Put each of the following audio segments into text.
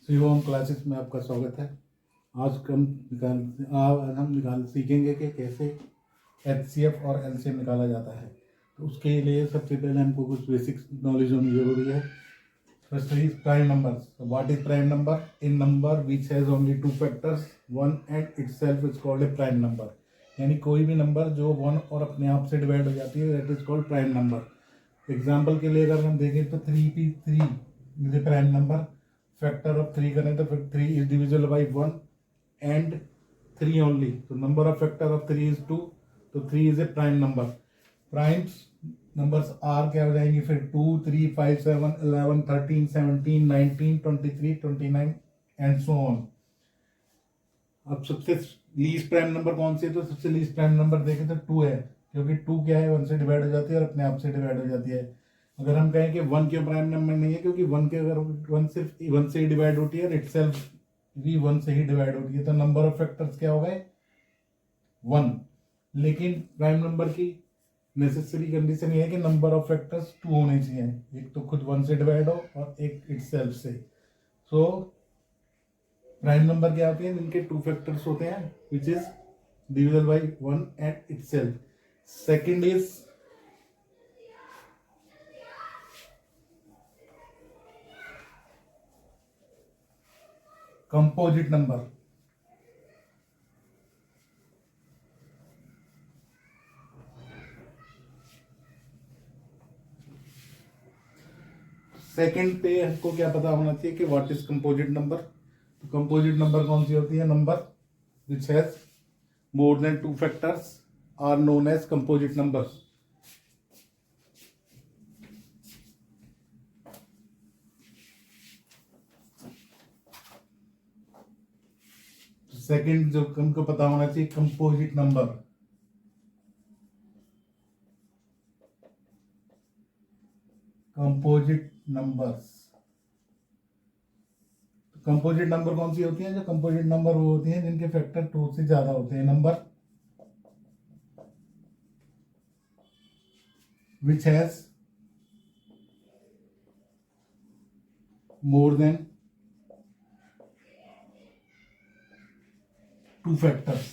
Shivam classes में आपका स्वागत है। आज हम सीखेंगे कि कैसे एचसीएफ और एलसीएम निकाला जाता है। तो उसके लिए सबसे पहले हमको कुछ बेसिक नॉलेज होनी जरूरी है। First is prime numbers. What is prime number? In number which has only two factors, one and itself is called a prime number. यानी कोई भी नंबर जो वन और अपने आप से डिवाइड हो जाती है, that is called prime number. Example के लिए अगर हम देखें तो 3 is a prime number. Factor of 3 करें तो फिर 3 is divisible by 1 and 3 only. तो number of factor of 3 is 2, तो 3 is a prime number. Primes numbers are क्या हो जाएंगे फिर? 2, 3, 5, 7, 11, 13, 17, 19, 23, 29 एंड सो ऑन। अब सबसे लीस्ट प्राइम नंबर कौन सी है? तो सबसे लीस्ट प्राइम नंबर देखें तो 2 है, क्योंकि 2 क्या है, 1 से डिवाइड हो जाती है और अपने आप से डिवाइड हो जाती है। अगर हम कहें कि 1 क्यों प्राइम नंबर नहीं है? क्योंकि 1 के अगर 1 सिर्फ 1 से ही डिवाइड होती है और इटसेल्फ भी 1 से ही डिवाइड होती है, तो नंबर ऑफ फैक्टर्स क्या हो गए? 1। लेकिन प्राइम नंबर की नेसेसरी कंडीशन ये है कि नंबर ऑफ फैक्टर्स 2 होने चाहिए। एक तो खुद 1 से डिवाइड हो और एक इटसेल्फ से। सो प्राइम नंबर क्या होते हैं? जिनके 2 फैक्टर्स होते हैं, which is divisible by 1 and itself. Second is composite number. Second पे हमको क्या पता होना चाहिए कि व्हाट इज कंपोजिट नंबर। तो कंपोजिट नंबर कौन सी होती है? Number which has more than 2 factors are known as composite numbers. Second जो हमको पता होना चाहिए, composite number. Composite numbers. Composite number कौन सी होती है? जो कंपोजिट नंबर वो होती हैं जिनके फैक्टर 2 से ज्यादा होते हैं। Number which has more than 2 factors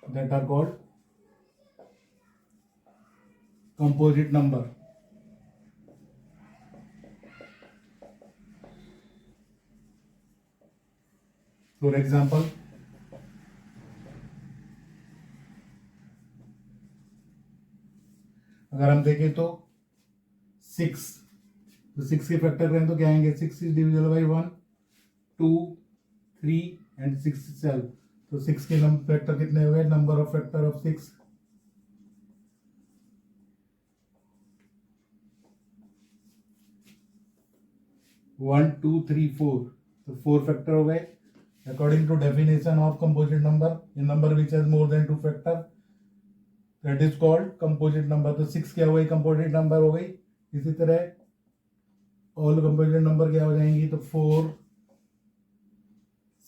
that are called composite number. For example, अगर हम देखें तो 6, तो 6 के फैक्टर करें तो क्या आएंगे? 6 is divisible by 1, 2, 3 and 6 self. तो 6 के फैक्टर कितने हो गए? Number of factor of 6 1, 2, 3, 4। तो 4 फैक्टर हो गए। According to definition of composite number, a number which has more than 2 factor, that is called composite number. तो 6 क्या हो गई? कंपोजिट नंबर हो गई। इसी तरह ऑल कंपोजिट नंबर क्या हो जाएंगी? तो 4,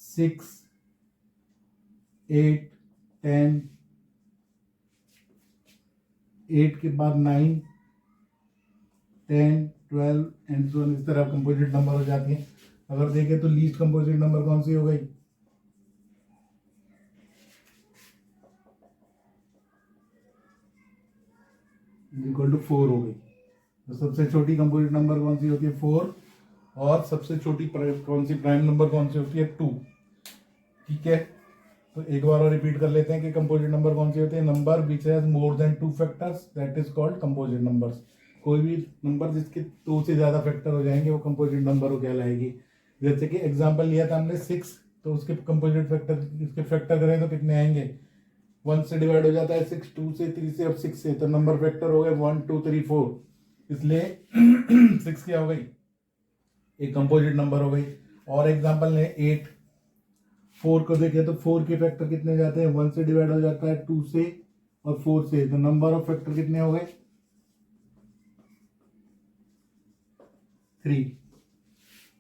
6, 8, 10, 8 के बाद 9, 10, 12 एंड सो ऑन। इस तरह कंपोजिट नंबर हो जाती है। अगर देखें तो लीस्ट कंपोजिट नंबर कौन सी हो गई? इक्वल टू 4 हो गई। तो सबसे छोटी कंपोजिट नंबर कौन सी होती है? 4। और सबसे छोटी कौन सी प्राइम नंबर कौन सी होती है? 2। ठीक है, तो एक बार और रिपीट कर लेते हैं कि कंपोजिट नंबर कौन सी होती है? Number which has more than 2 factors, that is called composite numbers. कोई भी नंबर जिसके 2 से ज्यादा फैक्टर हो जाएंगे वो कंपोजिट नंबर हो कहलाएगी। जैसे कि एग्जांपल लिया था हमने 6, तो उसके कंपोजिट फैक्टर, इसके फैक्टर करें तो कितने आएंगे? 1 से डिवाइड हो जाता है 6, 2 से, 3 से और 6 से। तो नंबर फैक्टर हो गए 1, 2, 3, 4। इसलिए 6 क्या हो गई? एक कंपोजिट नंबर हो गई। और एग्जांपल ने 8, 4 को देखें तो 4 के फैक्टर कितने जाते हैं? 1 से डिवाइड हो जाता है 2 से और 4 से। तो नंबर ऑफ फैक्टर कितने हो गए? 3।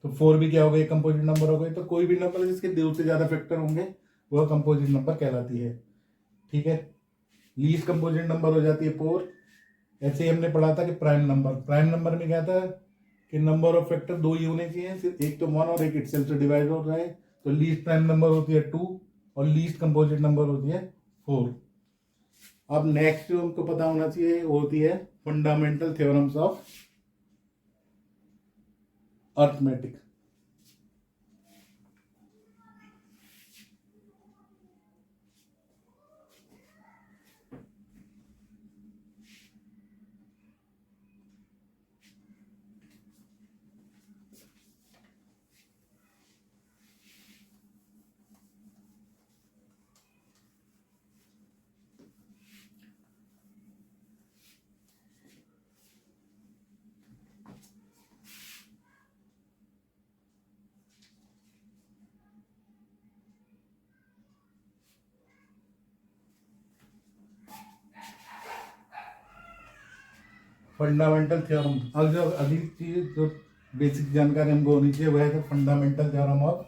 तो 4 भी क्या हो गई? कंपोजिट नंबर हो गई। तो कोई भी नंबर जिसके 2 से ज्यादा फैक्टर होंगे वह कंपोजिट नंबर कहलाती है। ठीक है, लीस्ट कंपोजिट नंबर हो जाती है 4, ऐसे ही हमने पढ़ा था कि प्राइम नंबर में क्या था कि नंबर ऑफ फैक्टर दो ही होने चाहिए, सिर्फ एक तो 1 और एक इटसेल्फ से डिवाइड हो रहा है, तो लीस्ट प्राइम नंबर होती है 2 और लीस्ट कंपोजिट नंबर होती है 4। अब नेक्स्ट जो हमको पता होना चाहिए वो होती है fundamental theorems of arithmetic. Fundamental theorem, अब जो अगली चीज जो बेसिक जानकारी हमको होनी चाहिए वह है fundamental theorem of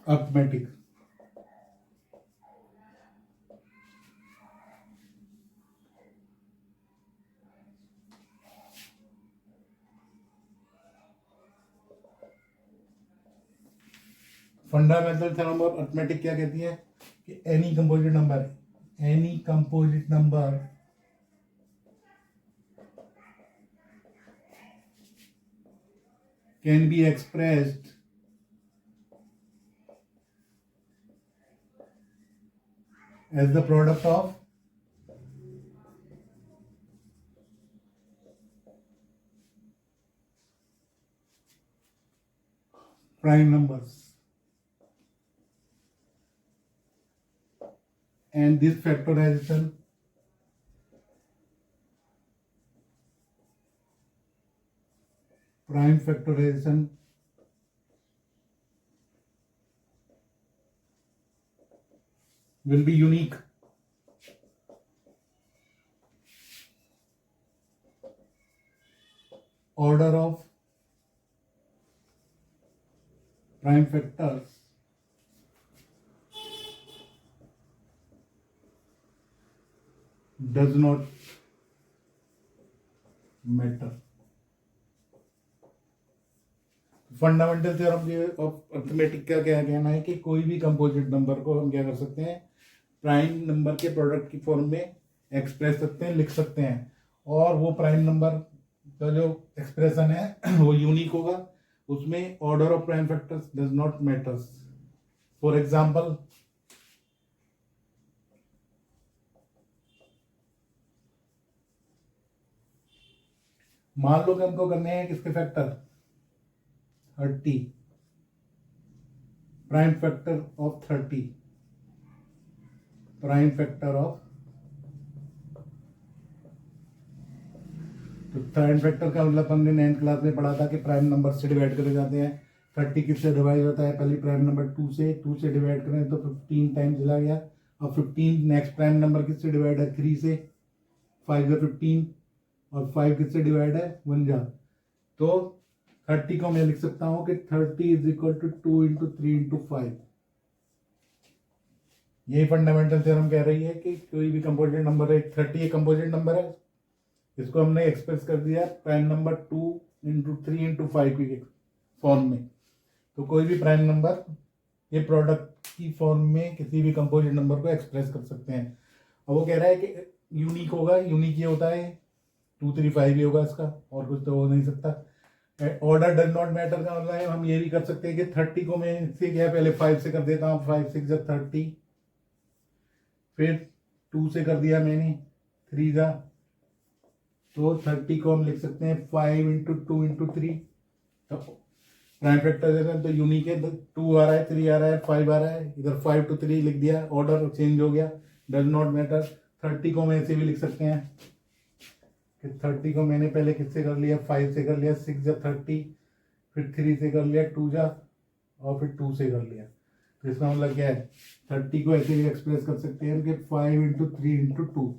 arithmetic. Fundamental theorem of arithmetic क्या कहती है कि any composite number can be expressed as the product of prime numbers, and this factorization prime factorization will be unique order of prime factors does not matter। Fundamental theorem of arithmetic का क्या कहना है कि कोई भी composite number को हम क्या कर सकते हैं प्राइम नंबर के प्रोडक्ट की फॉर्म में एक्सप्रेस सकते हैं, लिख सकते हैं, और वो प्राइम नंबर का जो एक्सप्रेशन है वो यूनिक होगा, उसमें order of prime factors does not matters. For example मान लो कि हमको करने हैं किसके factor 30, prime factor of 30, prime factor of, तो प्राइम फैक्टर का मतलब हमने 9th क्लास में पढ़ा था कि प्राइम नंबर से डिवाइड करे जाते हैं। 30 किससे डिवाइड होता है, पहले प्राइम नंबर 2 से डिवाइड करें तो 15 टाइम चला गया। अब 15 नेक्स्ट प्राइम नंबर किससे डिवाइड है 3 से, 5 से 15, और 5 किससे डिवाइड है 1 जा, तो 30 को मैं लिख सकता हूं कि 30 is equal to 2 into 3 into 5। यही फंडामेंटल थ्योरम कह रही है कि कोई भी कंपोजिट नंबर है, 30 एक कंपोजिट नंबर है, इसको हमने एक्सप्रेस कर दिया प्राइम नंबर 2 इंटू 3 इंटू 5 की फॉर्म में, तो कोई भी प्राइम नंबर ये प्रोडक्ट की फॉर्म में किसी भी कंपोजिट नंबर को एक्सप्रेस कर सकते हैं। अब वो कह रहा है कि यूनिक होगा, यूनिक ये होता है 2 3 5 ही होगा इसका, और कुछ तो हो नहीं सकता। ऑर्डर डज नॉट मैटर का मतलब है हम ये भी कर सकते हैं कि 30 को मैं इससे क्या पहले 5 से कर देता हूँ, 5 6 जा 30, फिर 2 से कर दिया मैंने 3 जा, तो 30 को हम लिख सकते हैं 5 इंटू 2 इंटू 3, तो प्राइम फैक्टर तो यूनिक है, 2 आ रहा है 3 आ रहा है 5 आ रहा है, इधर 5 to 3 लिख दिया, ऑर्डर चेंज हो गया, डज नॉट मैटर। 30 को मैं ऐसे भी लिख सकते हैं कि 30 को मैंने पहले किससे कर लिया, 5 से कर लिया, 6 जा 30, फिर 3 से कर लिया 2 जा, और फिर 2 से कर लिया, तो इसका मतलब क्या है 30 को ऐसे भी एक्सप्रेस कर सकते हैं कि 5 इंटू 3 इंटू 2।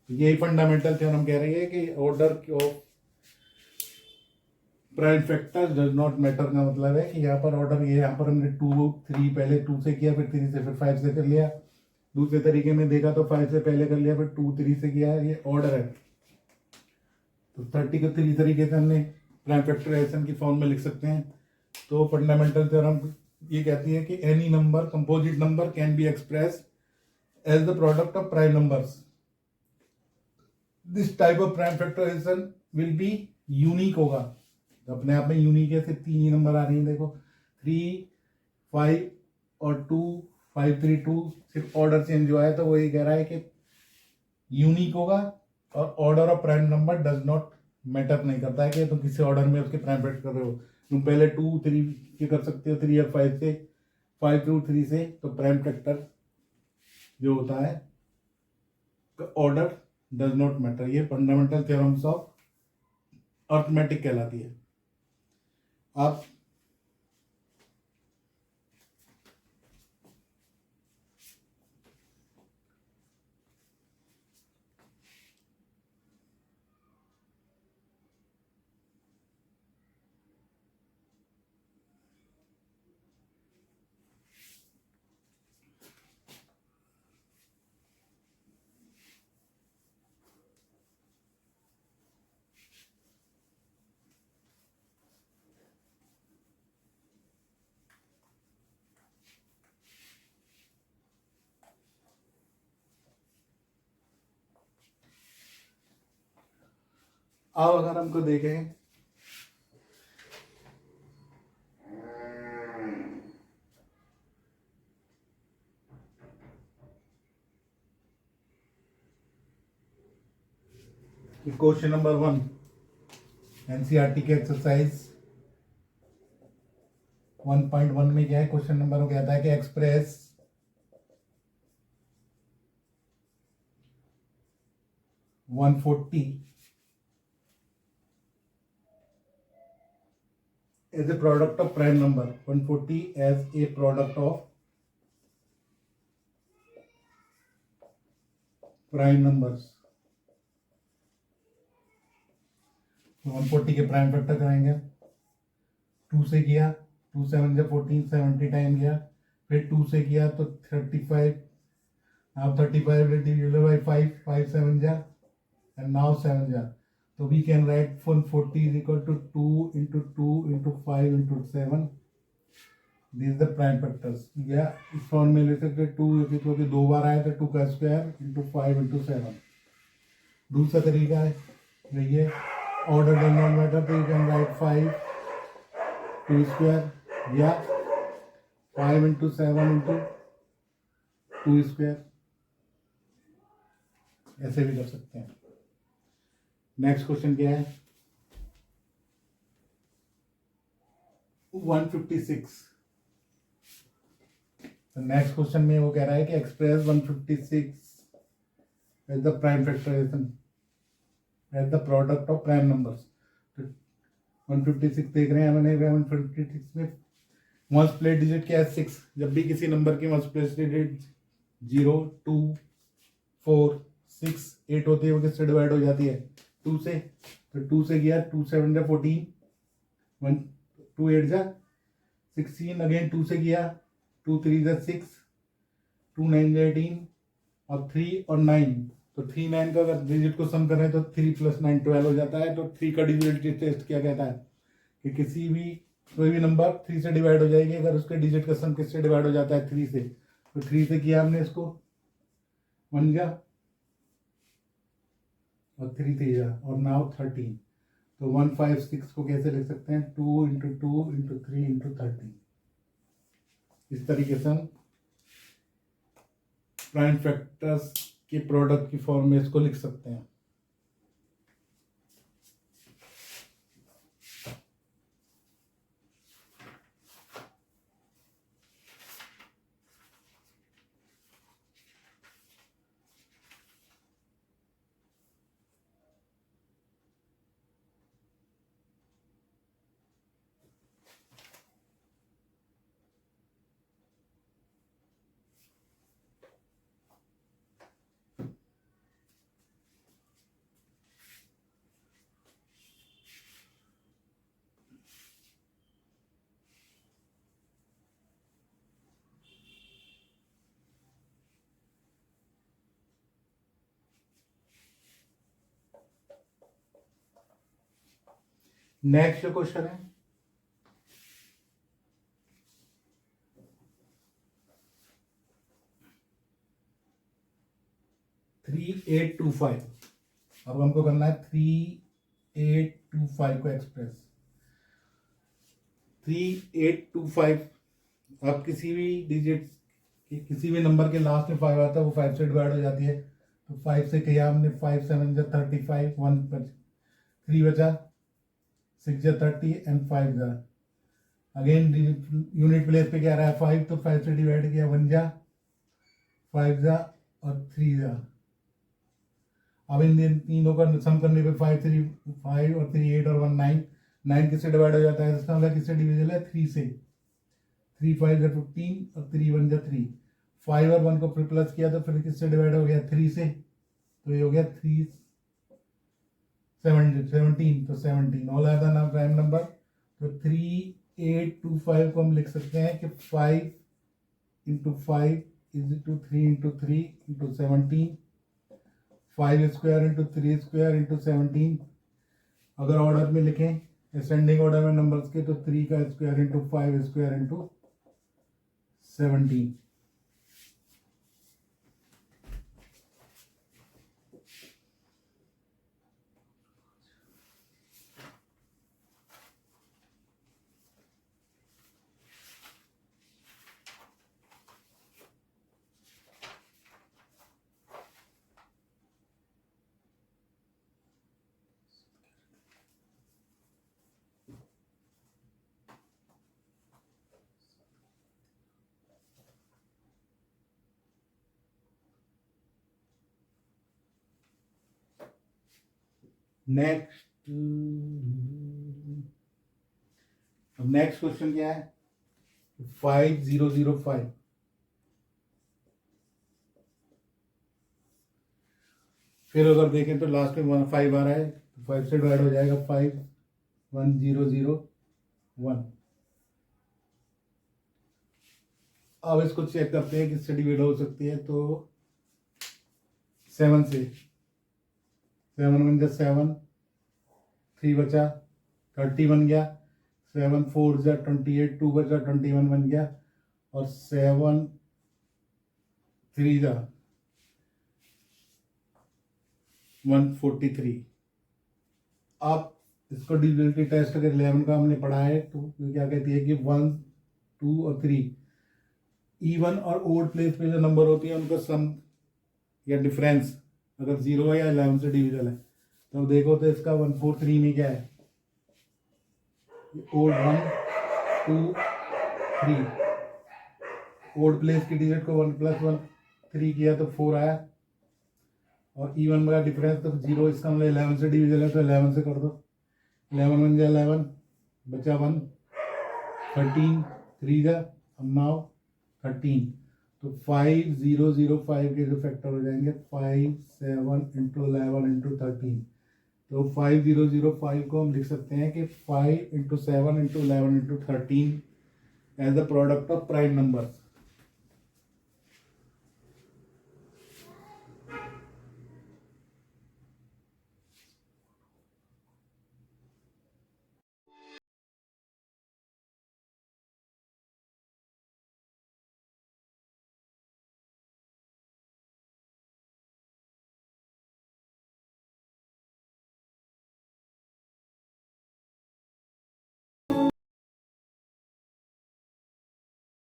यही फंडामेंटल थ्योरम कह रही है कि order of prime factor does not matter का मतलब है कि यहाँ पर ऑर्डर ये, यहाँ पर हमने 2 3 पहले 2 से किया, फिर 3 से, फिर 5 से कर लिया। दूसरे तरीके में देखा तो 5 से पहले कर लिया, फिर 2 3 से किया, ये ऑर्डर है। तो 30 को 3 तरीके से हमने प्राइम फैक्टराइजेशन की फॉर्म में लिख सकते हैं। तो फंडामेंटल थ्योरम ये कहती है कि any number, composite number, can be express as the product of prime numbers. This type of prime factorization will be unique होगा। तो अपने आप में यूनिक है, सिर्फ 3 ही नंबर आ रही हैं, देखो 3 5 और 2 5 3 2, सिर्फ ऑर्डर चेंज हुआ है। तो वो ये कह रहा है कि यूनिक होगा और order of prime number does not matter नहीं करता है कि तुम किसी ऑर्डर में उसके प्राइम फैक्टर कर रहे हो। तुम पहले 2 3 के कर सकते हो, 3 या 5 से, 5 2 3 से। तो प्राइम फैक्टर जो होता है ऑर्डर डज नॉट मैटर। ये फंडामेंटल थ्योरम्स ऑफ अर्थमेटिक कहलाती है। आप अब अगर हमको देखें कि क्वेश्चन नंबर 1 एनसीईआरटी के एक्सरसाइज 1.1 में क्या है, क्वेश्चन नंबर वो कहता है कि express (140) as a product of prime number, 140 as a product of prime numbers। 140 के प्राइम फैक्टर कराएंगे, 2 से किया, 2 7 जा 14, 70 टाइम गया, फिर 2 से किया तो 35, now 35 divided by 5, 5 7 जा, and now 7 जा। So we can write 140 is equal to 2 into 2 into 5 into 7। These are the prime factors। या इस फॉर्म में ले सकते 2 क्योंकि 2 बार आया तो 2 का स्क्वायर into 5 into 7। दूसरा तरीका है यही है, ऑर्डर डज नॉट मैटर, तो यू कैन राइट 5 2 स्क्वायर या 5 into 7 into 2 स्क्वायर, ऐसे भी कर सकते हैं। नेक्स्ट क्वेश्चन क्या है, 156। तो नेक्स्ट क्वेश्चन में वो कह रहा है कि express 156 as the prime factorization as the product of prime numbers. तो 156 देख रहे हैं हमने, 156 में वंस प्लेस डिजिट क्या है 6। जब भी किसी नंबर की वंस प्लेस डिजिट 0 2 4 6 8 होती है, वो किससे डिवाइड हो जाती है 2 से। तो 2 से किया, 2 7 जा 14, 1 2 8 जा 16, अगेन 2 से किया, 2 3 जा 6, 2 9 जा 18 और 3 और 9। तो 3 9 का अगर डिजिट को सम करें तो 3 + 9 12 हो जाता है। तो 3 का डिजिट टेस्ट क्या कहता है कि किसी भी कोई भी नंबर 3 से डिवाइड हो जाएगी अगर उसके डिजिट का सम किससे डिवाइड हो जाता है 3 से। तो 3 से किया हमने इसको 1 जा और 3 3 जा और नाउ 13। तो 156 को कैसे लिख सकते हैं, 2 into 2 into 3 into 13। इस तरीके से हम प्राइम फैक्टर्स के प्रोडक्ट की फॉर्म में इसको लिख सकते हैं। नेक्स्ट जो क्वेश्चन है, थ्री 825। अब हमको करना है 3825 को एक्सप्रेस। 3825 अब किसी भी डिजिट, किसी भी नंबर के लास्ट में 5 आता है, वो 5 से डिवाइड हो जाती है। तो 5 से किया हमने, 5 7 जा 35, 1 3 बचा, 6 जा 30 एंड 5 जा। अगेन यूनिट प्लेस पे क्या रहा है 5, तो 5 से डिवाइड किया, 1 जा 5 जा और 3 जा। अब इन तीनों का सम करने पे 5 3 5 और 3 8 और 1 9। 9 किससे डिवाइड हो जाता है, इसका मतलब किससे डिविजिबल है, 3 से। 3 5 जा 15 और 3 1 जा 3। 5 और 1 को फिर प्लस किया तो फिर किससे डिवाइड हो गया, 3 से। तो ये हो गया 3 17, तो 17 ऑल आर द नाम प्राइम नंबर। तो 3825 को हम लिख सकते हैं कि 5 into 5 is to 3 into 3 into 17, 5 square into 3 square into 17। अगर ऑर्डर में लिखें, असेंडिंग ऑर्डर में नंबर्स के, तो 3 का square into 5 square into 17। Next, अब नेक्स्ट क्वेश्चन क्या है, 5005। फिर अगर देखें तो लास्ट में 5 आ रहा है, तो 5 से डिवाइड हो जाएगा, 5 1 0 0 1। अब इसको चेक करते हैं किससे डिवाइड हो सकती है। तो 7 से, 7 1 जा 7, 3 बचा, 30 बन गया, 7 4 जा 28, 2 बचा, 21 बन गया, और 7 3 जा 143। आप इसको डिविजिबिलिटी टेस्ट अगर 11 का हमने पढ़ा है तो क्या कहती है कि 1 2 और 3 इवन और ओड प्लेस पे जो नंबर होती है उनका सम या डिफरेंस अगर 0 है या 11 से डिविजल है, तो देखो तो इसका 143 में क्या है, ओड 1 2 3। ओड प्लेस की डिजिट को 1 + 1 3 किया तो 4 आया, और इवन का डिफरेंस तो 0, इसका मतलब 11 से डिविजल है, तो 11 से कर दो। 11 1 जा 11 बचा 1, 13 3 जा, अब नाउ 13। तो 5005 के जो फैक्टर हो जाएंगे 5 7 इंटू 11 इंटू 13। तो 5005 को हम लिख सकते हैं कि 5 into 7 into 11 into 13 as the product of prime numbers.